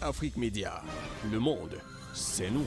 Afrique Média. Le monde, c'est nous.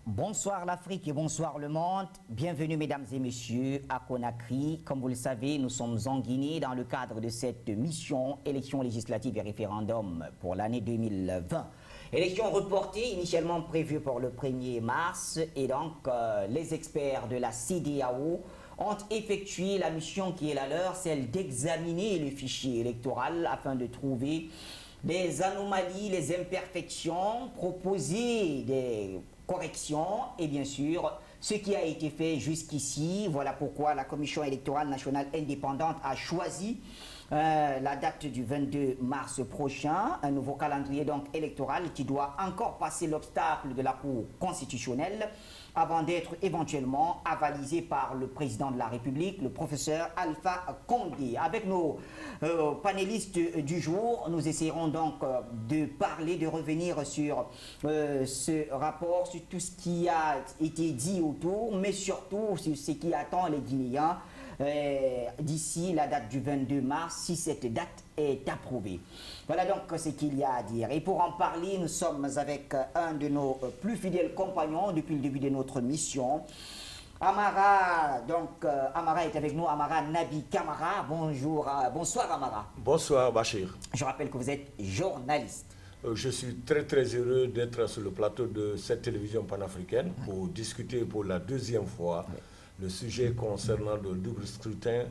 Bonsoir l'Afrique et bonsoir le monde. Bienvenue mesdames et messieurs à Conakry. Comme vous le savez, nous sommes en Guinée dans le cadre de cette mission élections législatives et référendum pour l'année 2020. Élection reportée initialement prévue pour le 1er mars et donc les experts de la CEDEAO ont effectué la mission qui est la leur, celle d'examiner le fichier électoral afin de trouver les anomalies, les imperfections, proposer des corrections et bien sûr ce qui a été fait jusqu'ici. Voilà pourquoi la Commission électorale nationale indépendante a choisi la date du 22 mars prochain, un nouveau calendrier donc électoral qui doit encore passer l'obstacle de la Cour constitutionnelle avant d'être éventuellement avalisé par le président de la République, le professeur Alpha Condé. Avec nos panélistes du jour, nous essaierons donc de parler, de revenir sur ce rapport, sur tout ce qui a été dit autour, mais surtout sur ce qui attend les Guinéens d'ici la date du 22 mars, si cette date est approuvée. Voilà donc ce qu'il y a à dire. Et pour en parler, nous sommes avec un de nos plus fidèles compagnons depuis le début de notre mission. Amara, donc Amara est avec nous, Amara Nabi Kamara. Bonjour, bonsoir Amara. Bonsoir Bachir. Je rappelle que vous êtes journaliste. Je suis très heureux d'être sur le plateau de cette télévision panafricaine pour discuter pour la deuxième fois le sujet concernant le double scrutin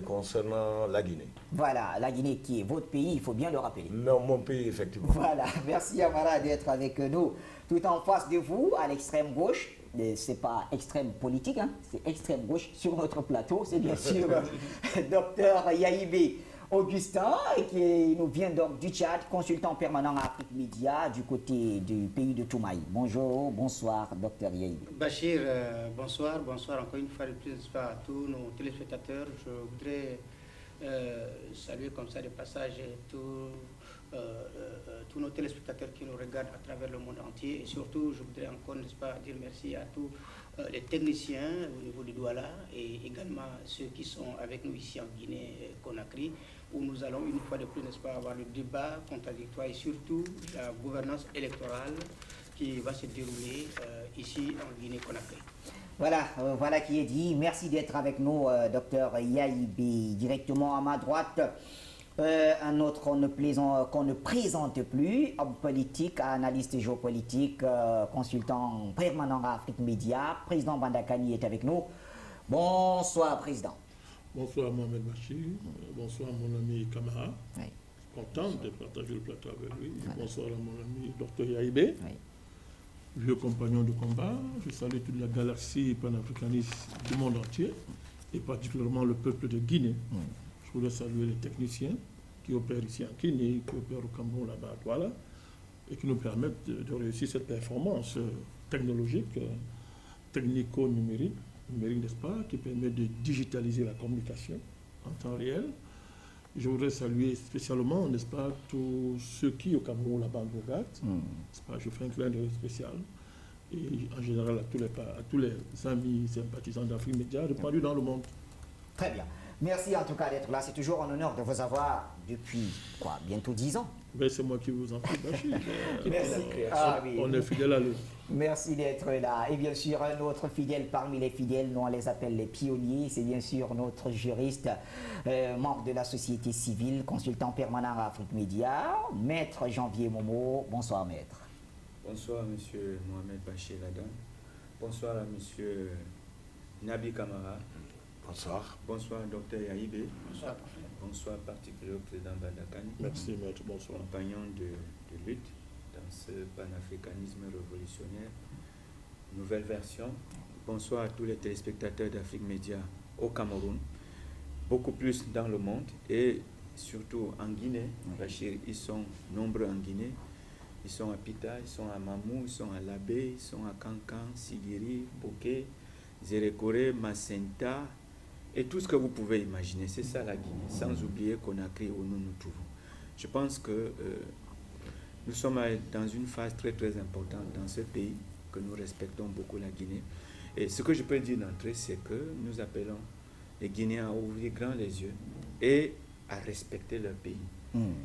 concernant la Guinée. Voilà, la Guinée qui est votre pays, il faut bien le rappeler. Non, mon pays, effectivement. Voilà, merci Amara d'être avec nous. Tout en face de vous, à l'extrême gauche, c'est pas extrême politique, hein, c'est extrême gauche sur notre plateau, c'est bien sûr Dr Yaïbé Augustin, qui nous vient donc du Tchad, consultant permanent à Afrique Média du côté du pays de Toumaï. Bonjour, bonsoir, Dr Yaïbé. Bachir, bonsoir encore une fois de plus à tous nos téléspectateurs. Je voudrais saluer comme ça de passage tous nos téléspectateurs qui nous regardent à travers le monde entier. Et surtout, je voudrais encore, dire merci à tous les techniciens au niveau du Douala et également ceux qui sont avec nous ici en Guinée-Conakry, où nous allons une fois de plus, avoir le débat contradictoire et surtout la gouvernance électorale qui va se dérouler ici en Guinée-Conakry. Voilà, voilà qui est dit. Merci d'être avec nous, docteur Yaïbé. Directement à ma droite, un autre qu'on ne présente plus, homme politique, analyste géopolitique, consultant permanent à Afrique Média. Président Bandakani est avec nous. Bonsoir, président. Bonsoir Mohamed Bachir, bonsoir mon ami Kamara. Oui. Je suis content de partager le plateau avec lui. Voilà. Bonsoir à mon ami Dr Yaïbé, vieux compagnon de combat. Je salue toute la galaxie panafricaniste du monde entier et particulièrement le peuple de Guinée. Je voudrais saluer les techniciens qui opèrent ici en Guinée, qui opèrent au Cameroun là-bas, voilà, et qui nous permettent de réussir cette performance technologique, technico-numérique, n'est-ce pas, qui permet de digitaliser la communication en temps réel. Je voudrais saluer spécialement, n'est-ce pas, tous ceux qui au Cameroun là-bas nous regardent. N'est-ce pas, je fais un clin d'œil spécial. Et en général à tous les amis sympathisants d'Afrique Média, répandus dans le monde. Très bien. Merci en tout cas d'être là. C'est toujours un honneur de vous avoir depuis, bientôt 10 ans. Ben, c'est moi qui vous en prie, Bachir. Merci. On est fidèle à lui. Merci d'être là. Et bien sûr, un autre fidèle parmi les fidèles, nous on les appelle les pionniers, c'est bien sûr notre juriste, membre de la société civile, consultant permanent à Afrique Média, Maître Janvier Momo. Bonsoir, Maître. Bonsoir, Monsieur Mohamed Bachir Ladan. Bonsoir à Monsieur Nabi Kamara. Bonsoir. Bonsoir, Dr Yaïbé. Bonsoir. Bonsoir, particulier au président Bandakani. Merci, Maître. Bonsoir. Compagnon de lutte dans ce panafricanisme révolutionnaire. Nouvelle version. Bonsoir à tous les téléspectateurs d'Afrique Média au Cameroun, beaucoup plus dans le monde et surtout en Guinée. Bachir, ils sont nombreux en Guinée. Ils sont à Pita, ils sont à Mamou, ils sont à Labé, ils sont à Kankan, Sigiri, Boké, Zérekore, Macenta, et tout ce que vous pouvez imaginer. C'est ça la Guinée, sans oublier Conakry où nous nous trouvons. Je pense que nous sommes dans une phase très très importante dans ce pays, que nous respectons beaucoup la Guinée. Et ce que je peux dire d'entrée, c'est que nous appelons les Guinéens à ouvrir grand les yeux et à respecter leur pays.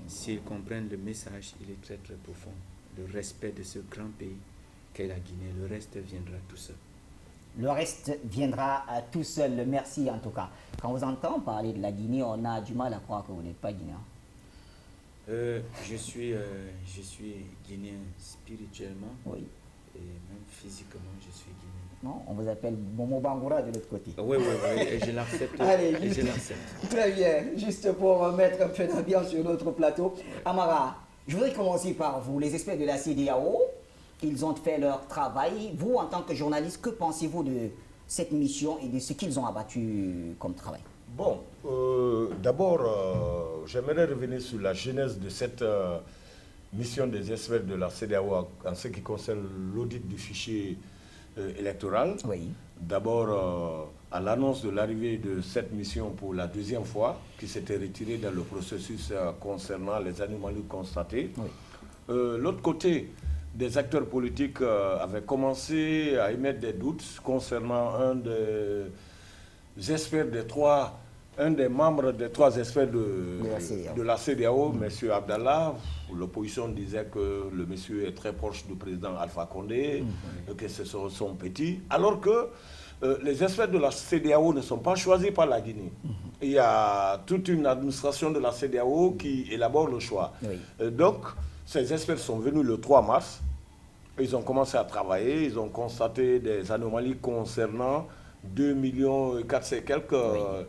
S'ils comprennent le message, il est très très profond. Le respect de ce grand pays qu'est la Guinée. Le reste viendra tout seul. Le reste viendra tout seul. Merci en tout cas. Quand on vous entend parler de la Guinée, on a du mal à croire que vous n'êtes pas guinéen. Je suis guinéen spirituellement, oui, et même physiquement, je suis guinéen. Non, on vous appelle Momo Bangoura de l'autre côté. Oui, et je l'accepte. Allez, très bien. Juste pour mettre un peu d'ambiance sur notre plateau. Ouais. Amara, je voudrais commencer par vous. Les experts de la CEDEAO, ils ont fait leur travail. Vous, en tant que journaliste, que pensez-vous de cette mission et de ce qu'ils ont abattu comme travail? Bon, d'abord, j'aimerais revenir sur la genèse de cette mission des experts de la CEDEAO en ce qui concerne l'audit du fichier électoral. Oui. D'abord, à l'annonce de l'arrivée de cette mission pour la deuxième fois, qui s'était retirée dans le processus concernant les anomalies constatées. Oui. L'autre côté, des acteurs politiques avaient commencé à émettre des doutes concernant un des experts un des membres des 3 experts de la CEDEAO, M. Abdallah. L'opposition disait que le monsieur est très proche du président Alpha Condé, que ce sont son petit, alors que les experts de la CEDEAO ne sont pas choisis par la Guinée. Il y a toute une administration de la CEDEAO qui élabore le choix. Oui. Donc, ces experts sont venus le 3 mars, ils ont commencé à travailler, ils ont constaté des anomalies concernant 2 400 000 et quelques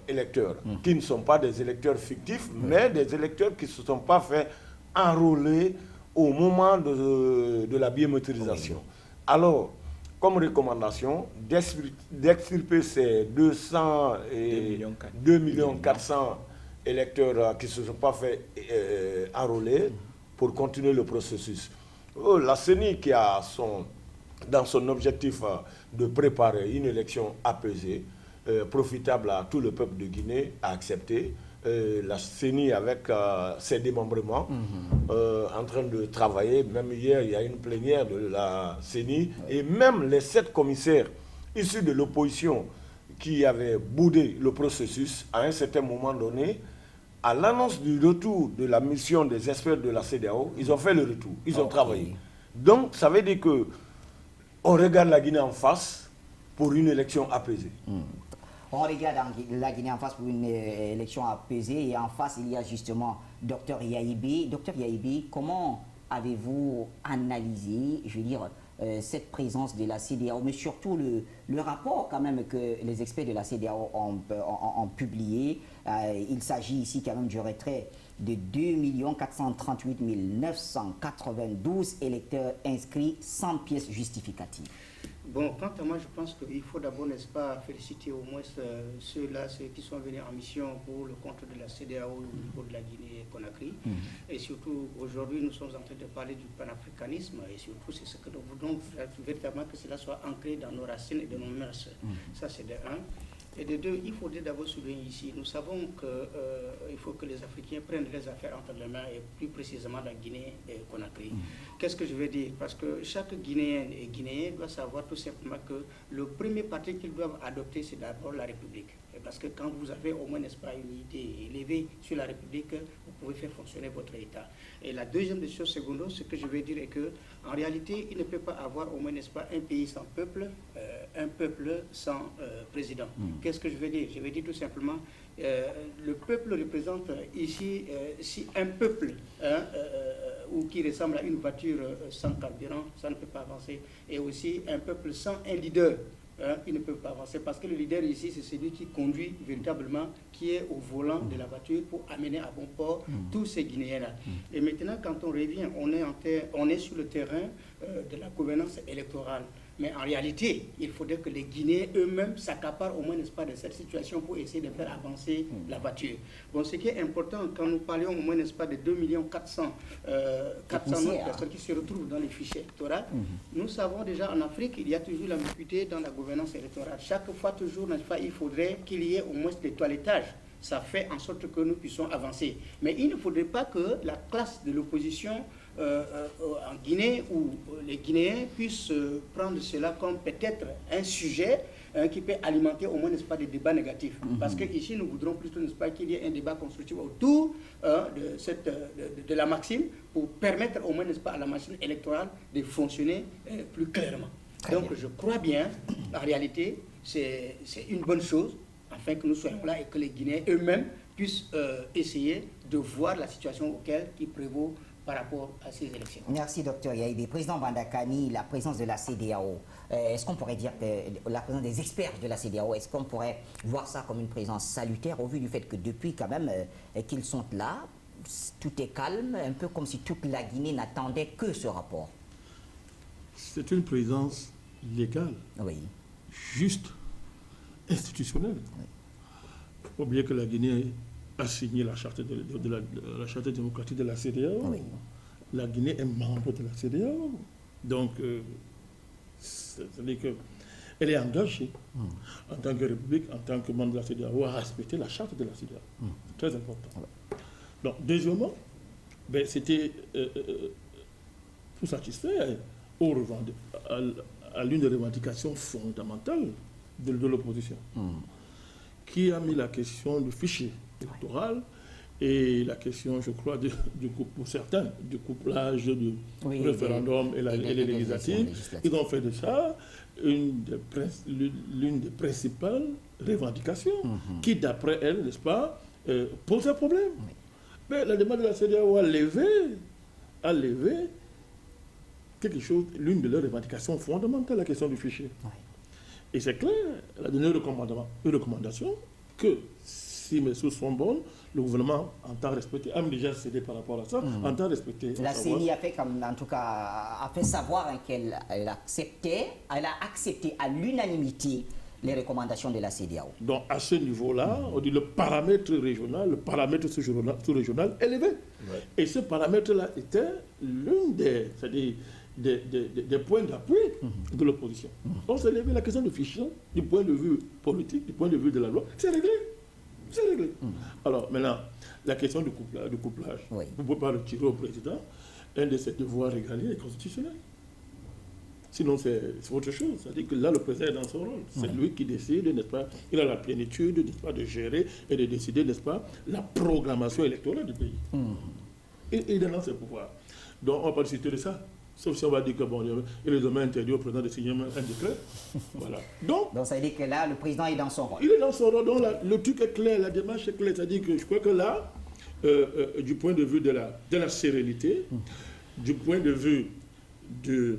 électeurs, qui ne sont pas des électeurs fictifs, mais des électeurs qui ne se sont pas fait enrôler au moment de la biométrisation. Alors, comme recommandation, d'extirper ces 2 400 000 électeurs qui ne se sont pas fait enrôler pour continuer le processus. La CENI, qui a dans son objectif de préparer une élection apaisée, profitable à tout le peuple de Guinée, a accepté. La CENI, avec ses démembrements, en train de travailler. Même hier, il y a une plénière de la CENI. Et même les 7 commissaires issus de l'opposition qui avaient boudé le processus, à un certain moment donné, à l'annonce du retour de la mission des experts de la CEDEAO, ils ont fait le retour, ils ont travaillé. Donc, ça veut dire que on regarde la Guinée en face pour une élection apaisée. On regarde la Guinée en face pour une élection apaisée et en face, il y a justement Dr Yahibe. Dr Yahibe, comment avez-vous analysé, je veux dire, cette présence de la CEDEAO, mais surtout le rapport quand même que les experts de la CEDEAO ont publié. Il s'agit ici quand même du retrait de 2 438 992 électeurs inscrits sans pièces justificatives. Bon, quant à moi, je pense qu'il faut d'abord, n'est-ce pas, féliciter au moins ceux qui sont venus en mission pour le compte de la CEDEAO au niveau de la Guinée-Conakry. Et surtout, aujourd'hui, nous sommes en train de parler du panafricanisme et surtout, c'est ce que nous voulons véritablement que cela soit ancré dans nos racines et dans nos mœurs. Ça, c'est de 1. Et de 2, il faudrait d'abord souligner ici, nous savons qu'il faut que les Africains prennent les affaires entre les mains et plus précisément la Guinée et Conakry. Qu'est-ce que je veux dire? Parce que chaque Guinéen et Guinéen doit savoir tout simplement que le premier parti qu'ils doivent adopter, c'est d'abord la République. Parce que quand vous avez au moins, n'est-ce pas, une idée élevée sur la République, vous pouvez faire fonctionner votre État. Et la deuxième des choses secondaires, ce que je veux dire est que, en réalité, il ne peut pas avoir au moins, n'est-ce pas, un pays sans peuple, un peuple sans président. Qu'est-ce que je veux dire? Je veux dire tout simplement, le peuple représente ici, si un peuple ou qui ressemble à une voiture sans carburant, ça ne peut pas avancer. Et aussi un peuple sans un leader. Il ne peut pas avancer parce que le leader ici, c'est celui qui conduit véritablement, qui est au volant de la voiture pour amener à bon port tous ces Guinéens-là. Et maintenant, quand on revient, on est sur le terrain de la gouvernance électorale. Mais en réalité, il faudrait que les Guinéens eux-mêmes s'accaparent au moins, n'est-ce pas, de cette situation pour essayer de faire avancer la voiture. Bon, ce qui est important, quand nous parlions au moins, n'est-ce pas, de 2 400 000 personnes qui se retrouvent dans les fichiers électoraux, nous savons déjà en Afrique, il y a toujours l'ambiguïté dans la gouvernance électorale. Chaque fois, toujours, n'est-ce pas, il faudrait qu'il y ait au moins des toilettages. Ça fait en sorte que nous puissions avancer. Mais il ne faudrait pas que la classe de l'opposition en Guinée ou les Guinéens puissent prendre cela comme peut-être un sujet qui peut alimenter au moins, n'est-ce pas, des débats négatifs. Parce qu'ici, nous voudrons plutôt, n'est-ce pas, qu'il y ait un débat constructif autour de la maxime pour permettre au moins, n'est-ce pas, à la machine électorale de fonctionner plus clairement. Donc, je crois bien, en réalité, c'est une bonne chose, afin que nous soyons là et que les Guinéens eux-mêmes puissent essayer de voir la situation qui prévaut par rapport à ces élections. Merci, Dr Yaïbé. Président Bandakani, la présence de la CEDEAO, est-ce qu'on pourrait dire que la présence des experts de la CEDEAO, est-ce qu'on pourrait voir ça comme une présence salutaire au vu du fait que depuis quand même qu'ils sont là, tout est calme, un peu comme si toute la Guinée n'attendait que ce rapport? C'est une présence légale, oui, juste, institutionnelle. Il ne faut pas oublier que la Guinée a signé la charte, la charte démocratique de la CEDEAO. oui. La Guinée est membre de la CEDEAO. Donc, c'est-à-dire qu'elle est engagée en tant que république, en tant que membre de la CEDEAO, à respecter la charte de la CEDEAO. C'est très important. Donc, deuxièmement, ben, c'était pour satisfaire à l'une des revendications fondamentales de l'opposition, qui a mis la question du fichier électoral et la question, je crois, pour certains, du couplage du référendum et les législatives. Ils ont fait de ça l'une des principales revendications qui, d'après elles, n'est-ce pas, pose un problème. Mais la demande de la CEDEAO a levé quelque chose, l'une de leurs revendications fondamentales, la question du fichier. Et c'est clair, elle a donné une recommandation que, si mes sources sont bonnes, le gouvernement entend respecter, a déjà cédé par rapport à ça, entend respecter. La CENI a fait, en tout cas, a fait savoir qu'elle a accepté à l'unanimité les recommandations de la CEDEAO. Donc à ce niveau-là, on dit le paramètre régional, le paramètre sous-régional élevé. Et ce paramètre-là était l'une des points d'appui de l'opposition. On s'est levé la question de fichier, du point de vue politique, du point de vue de la loi, c'est réglé. C'est réglé. Alors maintenant, la question du couplage, vous ne pouvez pas le tirer au président, un de ses devoirs régaliens est constitutionnel. Sinon, c'est autre chose. C'est-à-dire que là, le président est dans son rôle. C'est lui qui décide, n'est-ce pas? Il a la plénitude, n'est-ce pas, de gérer et de décider, n'est-ce pas, la programmation électorale du pays. Il est dans ses pouvoirs. Donc, on ne va pas discuter de ça. Sauf si on va dire que, bon, il est demain interdit au président de signer un décret. Voilà. Donc, ça veut dire que là, le président est dans son rôle. Il est dans son rôle. Donc, le truc est clair, la démarche est claire. C'est-à-dire que je crois que là, du point de vue de la sérénité, du point de vue de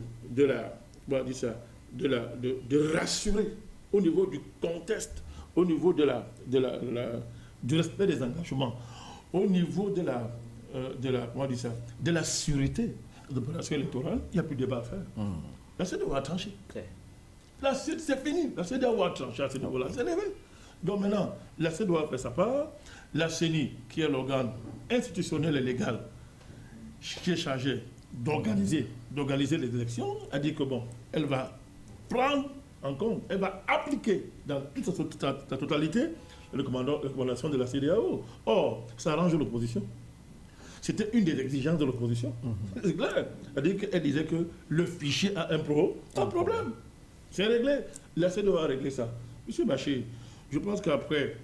rassurer au niveau du contexte, au niveau du respect des engagements, au niveau de la sûreté de l'opération électorale, il n'y a plus de débat à faire. La CEDEAO a tranché. C'est fini. La CEDEAO a tranché à ce niveau-là. C'est levé. Donc maintenant, la CEDEAO a fait sa part. La CENI, qui est l'organe institutionnel et légal qui est chargé d'organiser les élections, a dit que bon, elle va prendre en compte, elle va appliquer dans toute sa totalité les recommandations de la CEDEAO. Or, ça arrange l'opposition. C'était une des exigences de l'opposition. C'est clair. Elle disait que le fichier a un problème. C'est réglé. La CEDEAO a réglé ça. Monsieur Bachir, je pense qu'après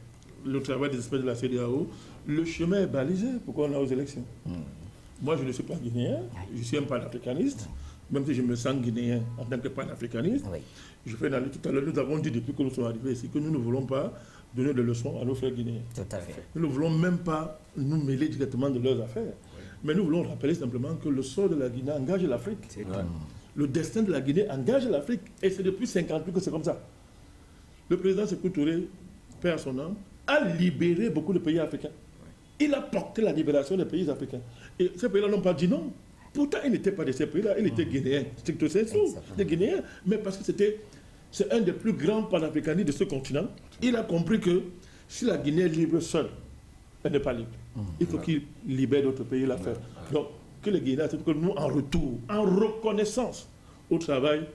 le travail des experts de la CEDEAO, le chemin est balisé pour qu'on aille aux élections. Moi, je ne suis pas guinéen, je suis un panafricaniste, même si je me sens guinéen en tant que panafricaniste. Je fais tout à l'heure, nous avons dit depuis que nous sommes arrivés ici que nous ne voulons pas donner de leçons à nos frères guinéens. Tout à fait. Nous ne voulons même pas nous mêler directement de leurs affaires. Mais nous voulons rappeler simplement que le sort de la Guinée engage l'Afrique. Le destin de la Guinée engage l'Afrique. Et c'est depuis 50 ans que c'est comme ça. Le président Sékou Touré, paix à son âme, a libéré beaucoup de pays africains. Il a porté la libération des pays africains. Et ces pays-là n'ont pas dit non. Pourtant, il n'était pas de ces pays-là, il était guinéen, stricto sensu, il était guinéen, mais parce que c'est un des plus grands panafricanistes de ce continent. Il a compris que si la Guinée est libre seule, elle n'est pas libre. Il faut qu'il libère d'autres pays l'affaire. Donc, que les Guinéens acceptent que nous, en retour, en reconnaissance au travail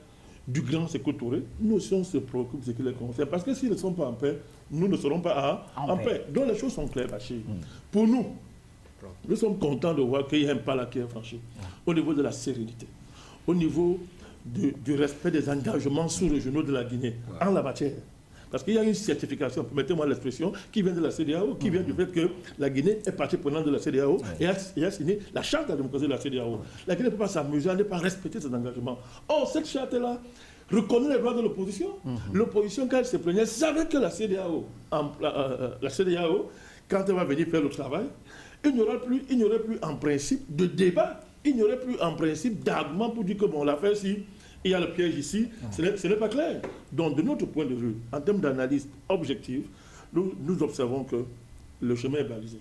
du grand Sékou Touré, nous aussi on se préoccupe de ce qui les concerne. Parce que s'ils ne sont pas en paix, nous ne serons pas en paix. Donc les choses sont claires, Bachir. Pour nous sommes contents de voir qu'il y a un pas là qui est franchi. Au niveau de la sérénité, au niveau du respect des engagements sous-régionaux de la Guinée en la matière. Parce qu'il y a une certification, permettez-moi l'expression, qui vient de la CEDEAO, qui vient du fait que la Guinée est partie prenante de la CEDEAO et a signé la charte de la démocratie de la CEDEAO. La Guinée ne peut pas s'amuser à ne pas respecter ses engagements. Or, cette charte-là reconnaît les droits de l'opposition. L'opposition, quand elle se plaignait, savait que la CEDEAO, quand elle va venir faire le travail, il n'y aurait plus en principe de débat, il n'y aurait plus en principe d'argument pour dire que bon, l'affaire, si il y a le piège ici, ce n'est pas clair. Donc, de notre point de vue, en termes d'analyse objective, nous observons que le chemin est balisé.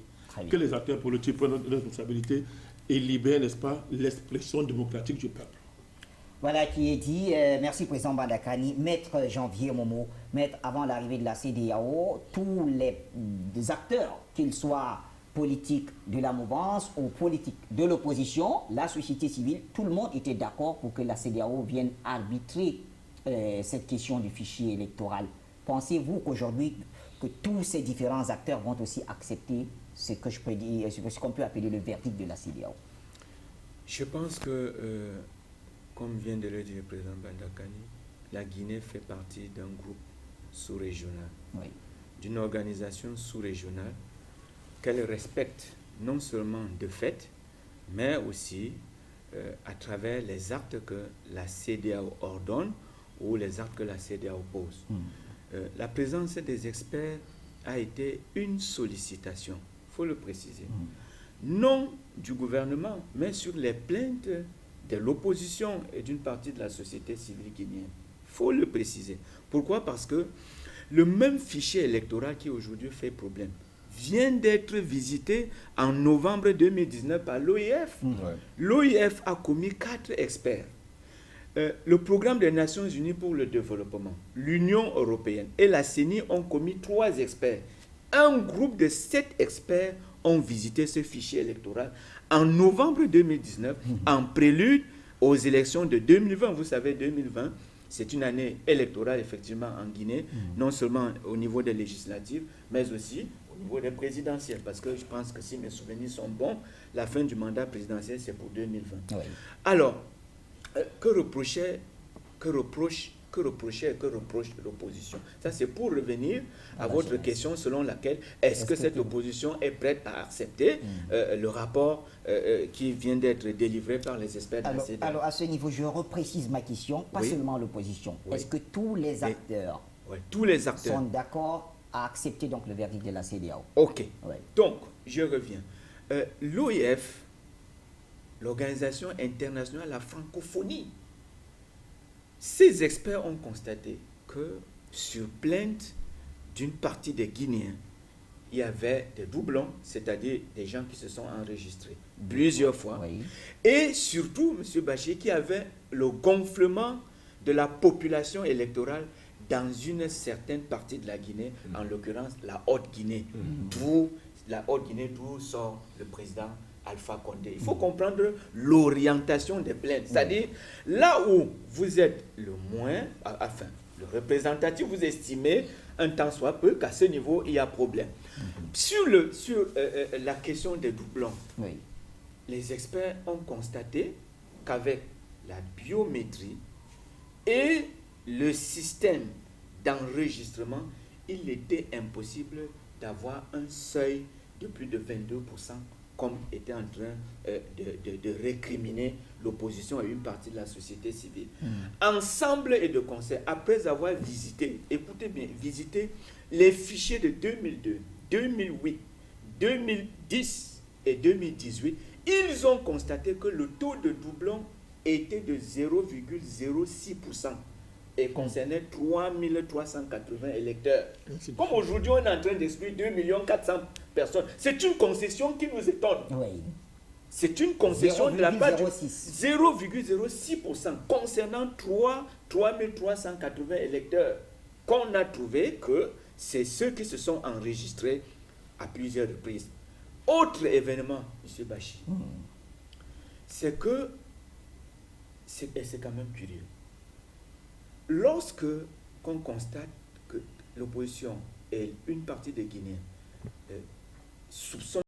Que les acteurs politiques prennent leurs responsabilités et libèrent, n'est-ce pas, l'expression démocratique du peuple. Voilà qui est dit. Merci, Président Bandakani. Maître Janvier Momo, maître, avant l'arrivée de la CEDEAO, tous les acteurs, qu'ils soient politiques de la mouvance ou politiques de l'opposition, la société civile, tout le monde était d'accord pour que la CEDEAO vienne arbitrer cette question du fichier électoral. Pensez-vous qu'aujourd'hui, que tous ces différents acteurs vont aussi accepter ce que je peux dire, ce qu'on peut appeler le verdict de la CEDEAO? Je pense que, comme vient de le dire le président Bandakani, la Guinée fait partie d'un groupe sous-régional, d'une organisation sous-régionale qu'elle respecte non seulement de fait, mais aussi à travers les actes que la CEDEAO ordonne ou les actes que la CEDEAO pose. La présence des experts a été une sollicitation, il faut le préciser, non du gouvernement, mais sur les plaintes de l'opposition et d'une partie de la société civile guinéenne. Il faut le préciser. Pourquoi? Parce que le même fichier électoral qui aujourd'hui fait problème vient d'être visité en novembre 2019 par l'OIF. L'OIF a commis 4 experts. Le programme des Nations Unies pour le développement, l'Union européenne et la CENI ont commis 3 experts. Un groupe de 7 experts ont visité ce fichier électoral en novembre 2019, en prélude aux élections de 2020. Vous savez, 2020, c'est une année électorale, effectivement, en Guinée, non seulement au niveau des législatives, mais aussi au niveau des présidentielles. Parce que je pense que si mes souvenirs sont bons, la fin du mandat présidentiel, c'est pour 2020. Alors, que reproche l'opposition? Ça, c'est pour revenir à votre question selon laquelle est-ce que cette opposition est prête à accepter le rapport qui vient d'être délivré par les experts de la CEDEAO? Alors, à ce niveau, je reprécise ma question, pas seulement l'opposition. Est-ce que tous les acteurs, sont d'accord à accepter donc le verdict de la CEDEAO? Ok. Donc, je reviens. L'OIF, l'Organisation internationale de la francophonie, ces experts ont constaté que sur plainte d'une partie des Guinéens, il y avait des doublons, c'est-à-dire des gens qui se sont enregistrés plusieurs fois. Et surtout, M. Bachir, qui avait le gonflement de la population électorale dans une certaine partie de la Guinée, en l'occurrence la Haute-Guinée, d'où sort le président Alpha Condé. Il faut comprendre l'orientation des plaintes. C'est-à-dire, là où vous êtes le moins, enfin, le représentatif, vous estimez un tant soit peu qu'à ce niveau, il y a problème. Sur la question des doublons, les experts ont constaté qu'avec la biométrie et le système d'enregistrement, il était impossible d'avoir un seuil de plus de 22%, comme était en train de récriminer l'opposition et une partie de la société civile. Ensemble et de concert, après avoir visité, écoutez bien, visité les fichiers de 2002, 2008, 2010 et 2018, ils ont constaté que le taux de doublon était de 0,06% et concernait 3380 électeurs. Comme aujourd'hui, on est en train d'exclure 2 400 000 personnes. C'est une concession qui nous étonne. C'est une concession de la part de 0,06. 0,06% concernant 3380 électeurs qu'on a trouvé que c'est ceux qui se sont enregistrés à plusieurs reprises. Autre événement, M. Bachi, c'est que c'est quand même curieux. Lorsque qu'on constate que l'opposition et une partie des Guinéens soupçonnent